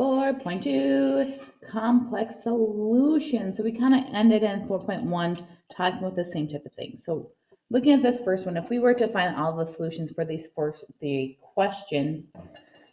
4.2, complex solutions. So we kind of ended in 4.1 talking about the same type of thing. So looking at this first one, if we were to find all the solutions for these three questions,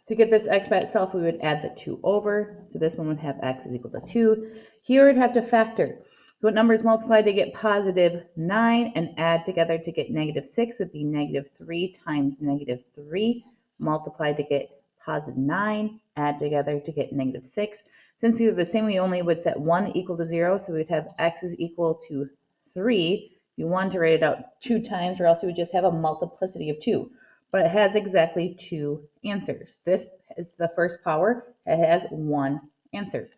to get this x by itself, we would add the 2 over. So this one would have x is equal to 2. Here we'd have to factor. So what numbers multiply to get positive 9 and add together to get negative 6 would be negative 3 times negative 3 multiplied to get positive 9, add together to get negative 6. Since these are the same, we only would set 1 equal to 0, so we'd have x is equal to 3. You want to write it out 2 times, or else you would just have a multiplicity of 2. But it has exactly 2 answers. This is the first power. It has 1 answer.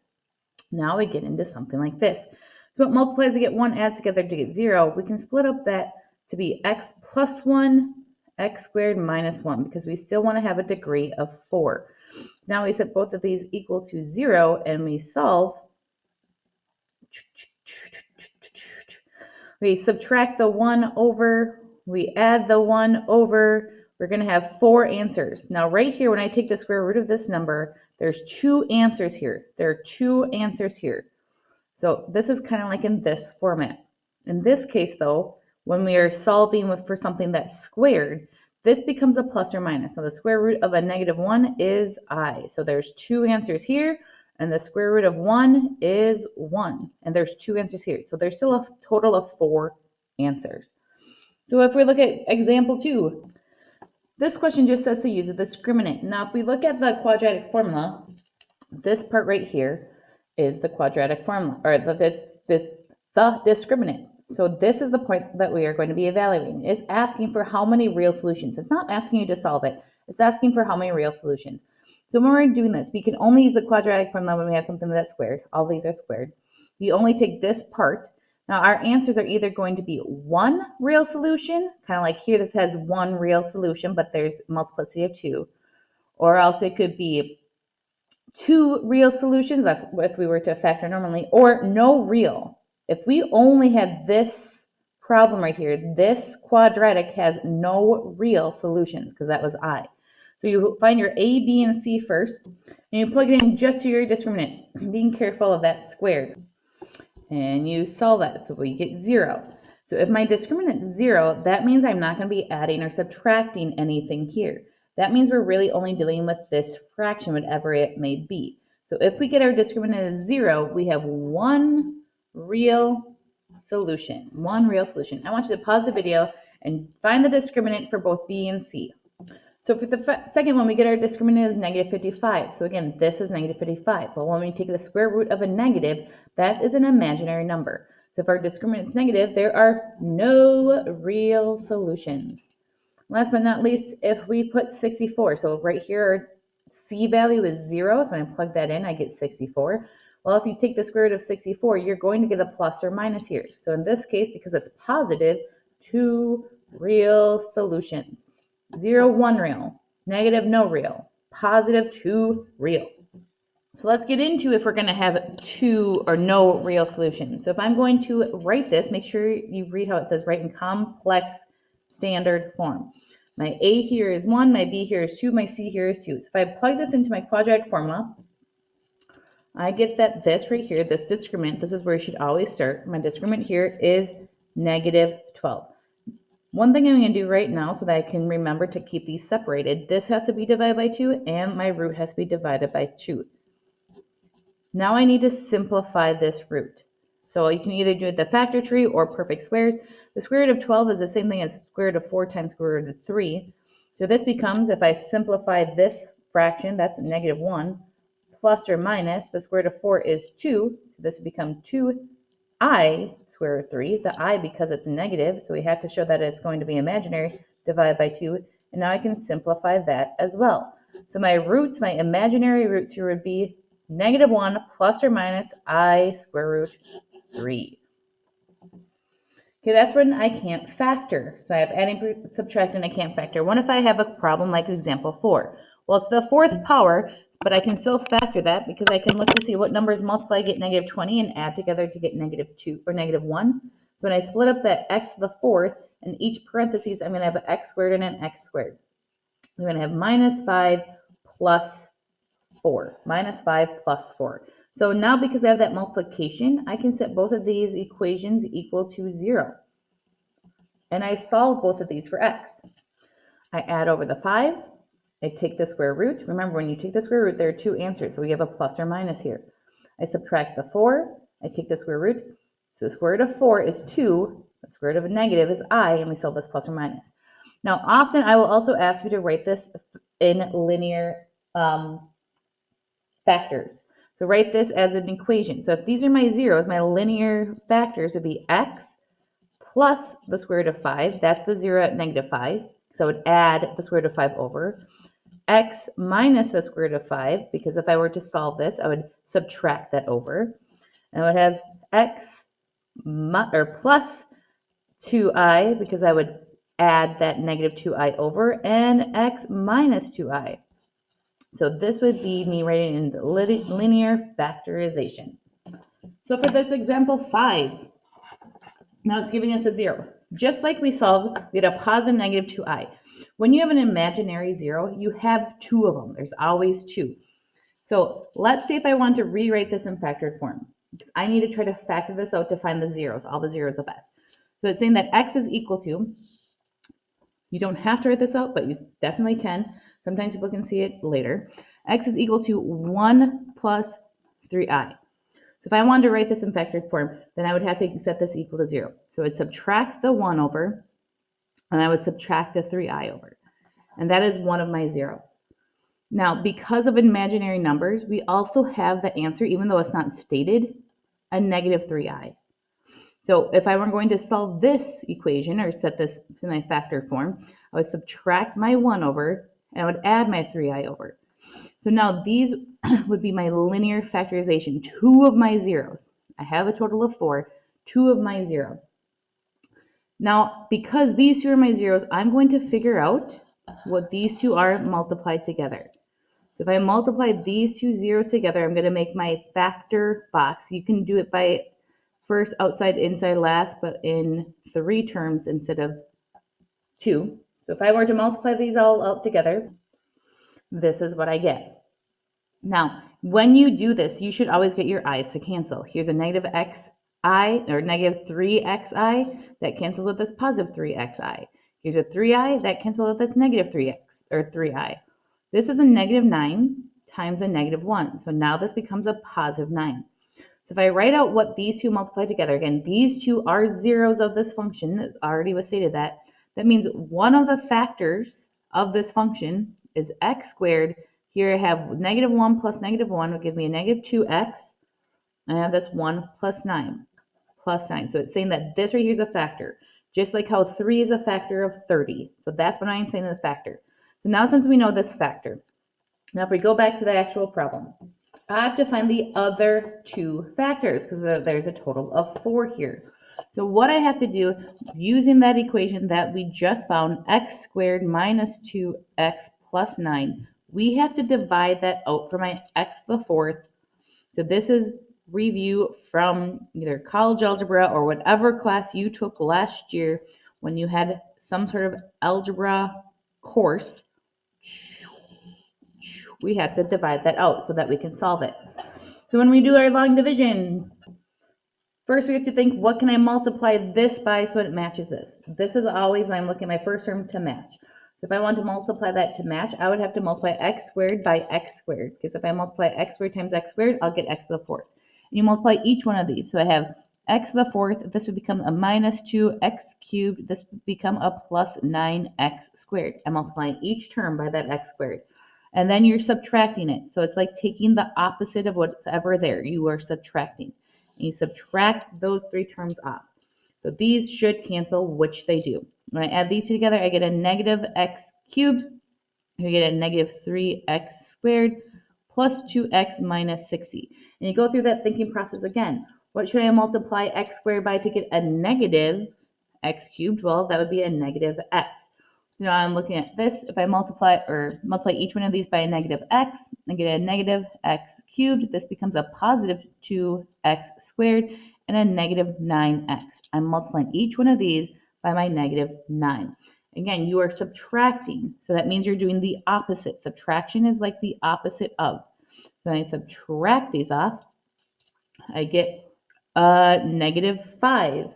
Now we get into something like this. So what multiplies to get 1 adds together to get 0. We can split up that to be x plus 1, x squared minus 1, because we still want to have a degree of 4. Now we set both of these equal to 0, and we solve. We subtract the 1 over, we add the 1 over, we're going to have 4 answers. Now right here, when I take the square root of this number, there's 2 answers here. There are 2 answers here. So this is kind of like in this format. In this case though, when we are solving for something that's squared, this becomes a plus or minus. Now the square root of a negative 1 is I. So there's 2 answers here. And the square root of 1 is 1. And there's 2 answers here. So there's still a total of 4 answers. So if we look at example 2, this question just says to use a discriminant. Now if we look at the quadratic formula, this part right here is the quadratic formula, or the discriminant. So this is the point that we are going to be evaluating. It's asking for how many real solutions. It's not asking you to solve it. It's asking for how many real solutions. So when we're doing this, we can only use the quadratic formula when we have something that's squared. All these are squared. We only take this part. Now our answers are either going to be 1 real solution, kind of like here this has 1 real solution, but there's multiplicity of 2. Or else it could be 2 real solutions, that's if we were to factor normally, or no real. If we only had this problem right here, this quadratic has no real solutions, because that was I. So you find your A, B, and C first, and you plug it in just to your discriminant, being careful of that squared. And you solve that, so we get 0. So if my discriminant is 0, that means I'm not going to be adding or subtracting anything here. That means we're really only dealing with this fraction, whatever it may be. So if we get our discriminant as 0, we have 1 real solution. 1 real solution. I want you to pause the video and find the discriminant for both B and C. So for the second one, we get our discriminant as negative 55. So again, this is negative 55. Well, when we take the square root of a negative, that is an imaginary number. So if our discriminant is negative, there are no real solutions. Last but not least, if we put 64, so right here, our C value is 0. So when I plug that in, I get 64. Well, if you take the square root of 64, you're going to get a plus or minus here. So in this case, because it's positive, 2 real solutions. 0, 1 real, negative, no real, positive, 2 real. So let's get into if we're going to have 2 or no real solutions. So if I'm going to write this, make sure you read how it says, write in complex standard form. My A here is 1, my B here is 2, my C here is 2. So if I plug this into my quadratic formula, I get that this right here, this discriminant, this is where you should always start. My discriminant here is negative 12. One thing I'm going to do right now so that I can remember to keep these separated, this has to be divided by 2 and my root has to be divided by 2. Now I need to simplify this root. So you can either do it the factor tree or perfect squares. The square root of 12 is the same thing as square root of 4 times square root of 3. So this becomes, if I simplify this fraction, that's negative 1, plus or minus, the square root of 4 is 2. So this would become 2I square root of 3, the I because it's negative, so we have to show that it's going to be imaginary, divided by 2, and now I can simplify that as well. So my roots, my imaginary roots here would be negative 1 plus or minus I square root 3. Okay, that's when I can't factor. So I have adding, subtracting, I can't factor. What if I have a problem like example 4? Well, it's the 4th power, but I can still factor that because I can look to see what numbers multiply, get negative 20, and add together to get negative 2 or negative 1. So when I split up that x to the 4th, in each parentheses, I'm going to have an x squared and an x squared. I'm going to have minus 5 plus 4. Minus 5 plus 4. So now because I have that multiplication, I can set both of these equations equal to 0. And I solve both of these for x. I add over the 5. I take the square root. Remember, when you take the square root, there are two answers. So we have a plus or minus here. I subtract the 4. I take the square root. So the square root of 4 is 2. The square root of a negative is I, and we solve this plus or minus. Now, often I will also ask you to write this in linear factors. So write this as an equation. So if these are my zeros, my linear factors would be x plus the square root of 5. That's the 0 at negative 5. So I would add the square root of 5 over. X minus the square root of 5, because if I were to solve this, I would subtract that over. And I would have x plus 2i, because I would add that negative 2i over, and x minus 2i. So this would be me writing in linear factorization. So for this example 5, now it's giving us a 0. Just like we solved, we had a positive negative 2i. When you have an imaginary 0, you have two of them. There's always two. So let's see if I want to rewrite this in factored form, because I need to try to factor this out to find the zeros, all the zeros of x. So it's saying that x is equal to, you don't have to write this out, but you definitely can. Sometimes people can see it later. X is equal to 1 plus 3i. So if I wanted to write this in factored form, then I would have to set this equal to 0. So I would subtract the 1 over, and I would subtract the 3i over. And that is one of my zeros. Now, because of imaginary numbers, we also have the answer, even though it's not stated, a negative 3i. So if I were going to solve this equation or set this to my factor form, I would subtract my 1 over, and I would add my 3i over. So now these would be my linear factorization, two of my zeros. I have a total of 4, two of my zeros. Now, because these two are my zeros, I'm going to figure out what these two are multiplied together. So if I multiply these two zeros together, I'm going to make my factor box. You can do it by first, outside, inside, last, but in 3 terms instead of 2. So if I were to multiply these all out together, this is what I get. Now, when you do this, you should always get your i's to cancel. Here's a negative xi, or negative 3xi, that cancels with this positive 3xi. Here's a 3i, that cancels with this negative 3x, or 3i. This is a negative 9 times a negative 1. So now this becomes a positive 9. So if I write out what these two multiply together, again, these two are zeros of this function. It already was stated that. That means one of the factors of this function is x squared. Here I have negative 1 plus negative 1 will give me a negative 2x. And I have this 1 plus 9, plus 9. So it's saying that this right here is a factor, just like how 3 is a factor of 30. So that's what I'm saying is a factor. So now since we know this factor, now if we go back to the actual problem, I have to find the other two factors because there's a total of 4 here. So what I have to do, using that equation that we just found, x squared minus 2x plus 9, we have to divide that out for my x to the 4th. So this is review from either college algebra or whatever class you took last year when you had some sort of algebra course. We have to divide that out so that we can solve it. So when we do our long division, first we have to think, what can I multiply this by so it matches this? This is always when I'm looking at my first term to match. So if I want to multiply that to match, I would have to multiply x squared by x squared, because if I multiply x squared times x squared, I'll get x to the 4th. And you multiply each one of these. So I have x to the 4th, this would become a minus 2x cubed, this would become a plus 9x squared. I'm multiplying each term by that x squared. And then you're subtracting it. So it's like taking the opposite of what's ever there. You are subtracting. And you subtract those 3 terms off. So these should cancel, which they do. When I add these two together, I get a negative x cubed. You get a negative 3x squared plus 2x minus 60. And you go through that thinking process again. What should I multiply x squared by to get a negative x cubed? Well, that would be a negative x. Now I'm looking at this. If I multiply each one of these by a negative x, I get a negative x cubed. This becomes a positive 2x squared and a negative 9x. I'm multiplying each one of these by my negative 9. Again, you are subtracting. So that means you're doing the opposite. Subtraction is like the opposite of. So I subtract these off. I get -5.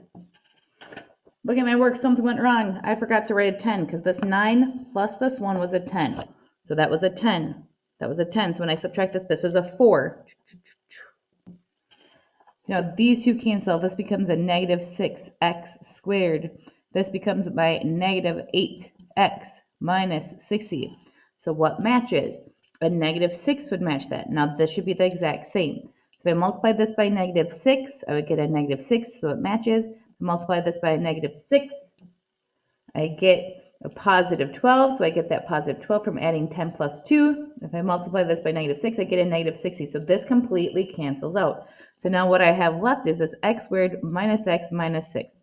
Look at my work, something went wrong. I forgot to write a 10 because this 9 plus this 1 was a 10. So that was a 10. That was a 10. So when I subtract this was a 4. Now these two cancel. This becomes a -6x squared. This becomes my -8x minus 60. So what matches? A -6 would match that. Now this should be the exact same. So if I multiply this by -6, I would get a -6, so it matches. Multiply this by a -6, I get a +12, so I get that +12 from adding 10 plus 2. If I multiply this by -6, I get a -60. So this completely cancels out. So now what I have left is this x squared minus x minus 6.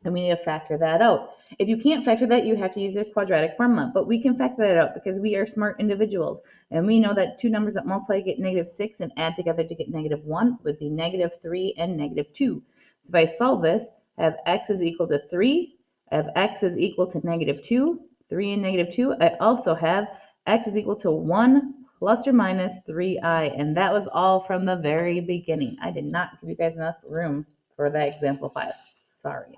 And we need to factor that out. If you can't factor that, you have to use the quadratic formula. But we can factor that out because we are smart individuals. And we know that two numbers that multiply get -6 and add together to get -1 would be -3 and -2. So if I solve this, I have x is equal to 3. I have x is equal to -2. 3 and -2. I also have x is equal to 1 plus or minus 3i. And that was all from the very beginning. I did not give you guys enough room for that example 5. Sorry.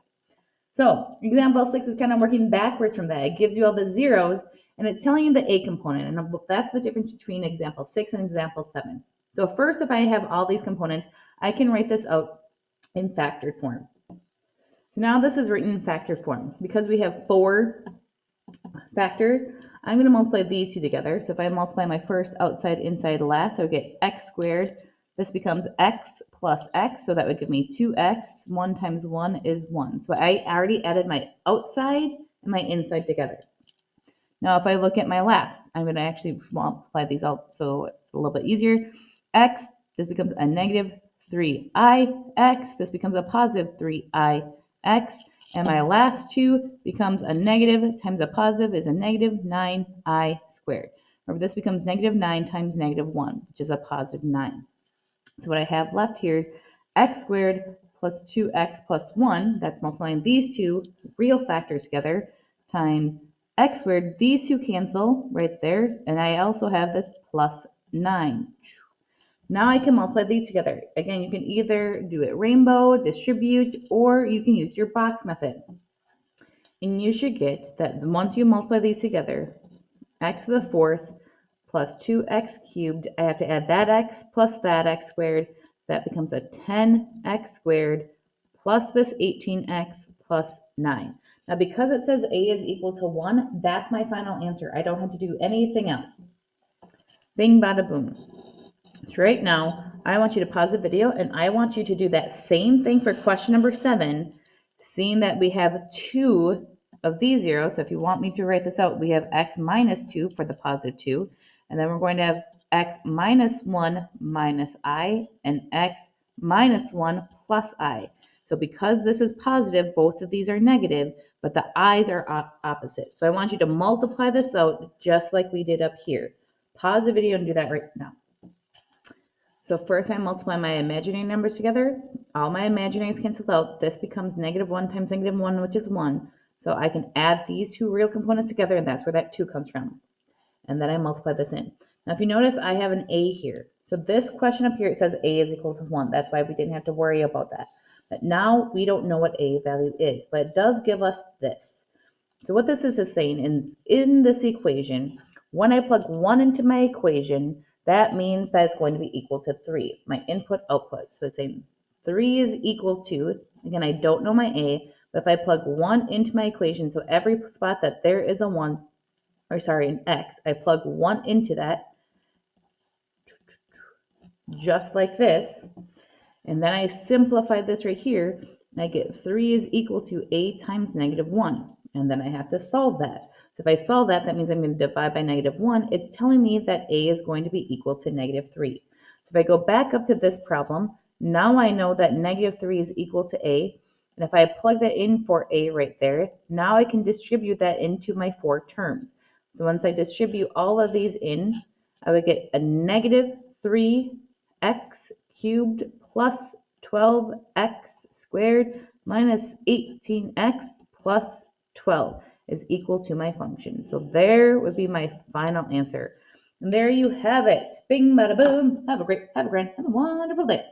So example 6 is kind of working backwards from that. It gives you all the zeros, and it's telling you the a component. And that's the difference between example 6 and example 7. So first, if I have all these components, I can write this out in factored form. So now this is written in factored form. Because we have 4 factors, I'm going to multiply these two together. So if I multiply my first outside, inside, last, I would get x squared. This becomes x plus x, so that would give me 2x. 1 times 1 is 1. So I already added my outside and my inside together. Now if I look at my last, I'm going to actually multiply these out so it's a little bit easier. X, this becomes a -3ix. This becomes a +3ix. And my last two becomes a negative times a positive is a -9i squared. Remember, this becomes -9 times -1, which is a +9. So what I have left here is x squared plus 2x plus 1, that's multiplying these two real factors together, times x squared. These two cancel right there, and I also have this plus 9. Now I can multiply these together. Again, you can either do it rainbow, distribute, or you can use your box method. And you should get that once you multiply these together, x to the 4th plus 2x cubed, I have to add that x plus that x squared. That becomes a 10x squared plus this 18x plus 9. Now, because it says a is equal to 1, that's my final answer. I don't have to do anything else. Bing, bada, boom. So right now, I want you to pause the video, and I want you to do that same thing for question number 7, seeing that we have 2 of these zeros. So if you want me to write this out, we have x minus 2 for the +2, and then we're going to have x minus 1 minus I, and x minus 1 plus I. So because this is positive, both of these are negative, but the i's are opposite. So I want you to multiply this out just like we did up here. Pause the video and do that right now. So first I multiply my imaginary numbers together. All my imaginaries cancel out. This becomes -1 times -1, which is 1. So I can add these two real components together, and that's where that 2 comes from. And then I multiply this in. Now if you notice, I have an a here. So this question up here, it says a is equal to 1. That's why we didn't have to worry about that. But now we don't know what a value is, but it does give us this. So what this is saying, in this equation, when I plug 1 into my equation, that means that it's going to be equal to 3, my input output. So it's saying 3 is equal to, again, I don't know my a, but if I plug 1 into my equation, so every spot that there is a 1, or sorry, an x, I plug 1 into that, just like this, and then I simplify this right here, and I get 3 is equal to a times -1. And then I have to solve that. So if I solve that, that means I'm going to divide by -1. It's telling me that a is going to be equal to -3. So if I go back up to this problem, now I know that -3 is equal to a. And if I plug that in for a right there, now I can distribute that into my 4 terms. So once I distribute all of these in, I would get a -3x cubed plus 12x squared minus 18x plus 12 is equal to my function. So there would be my final answer. And there you have it. Bing, bada, boom. Have a grand, have a wonderful day.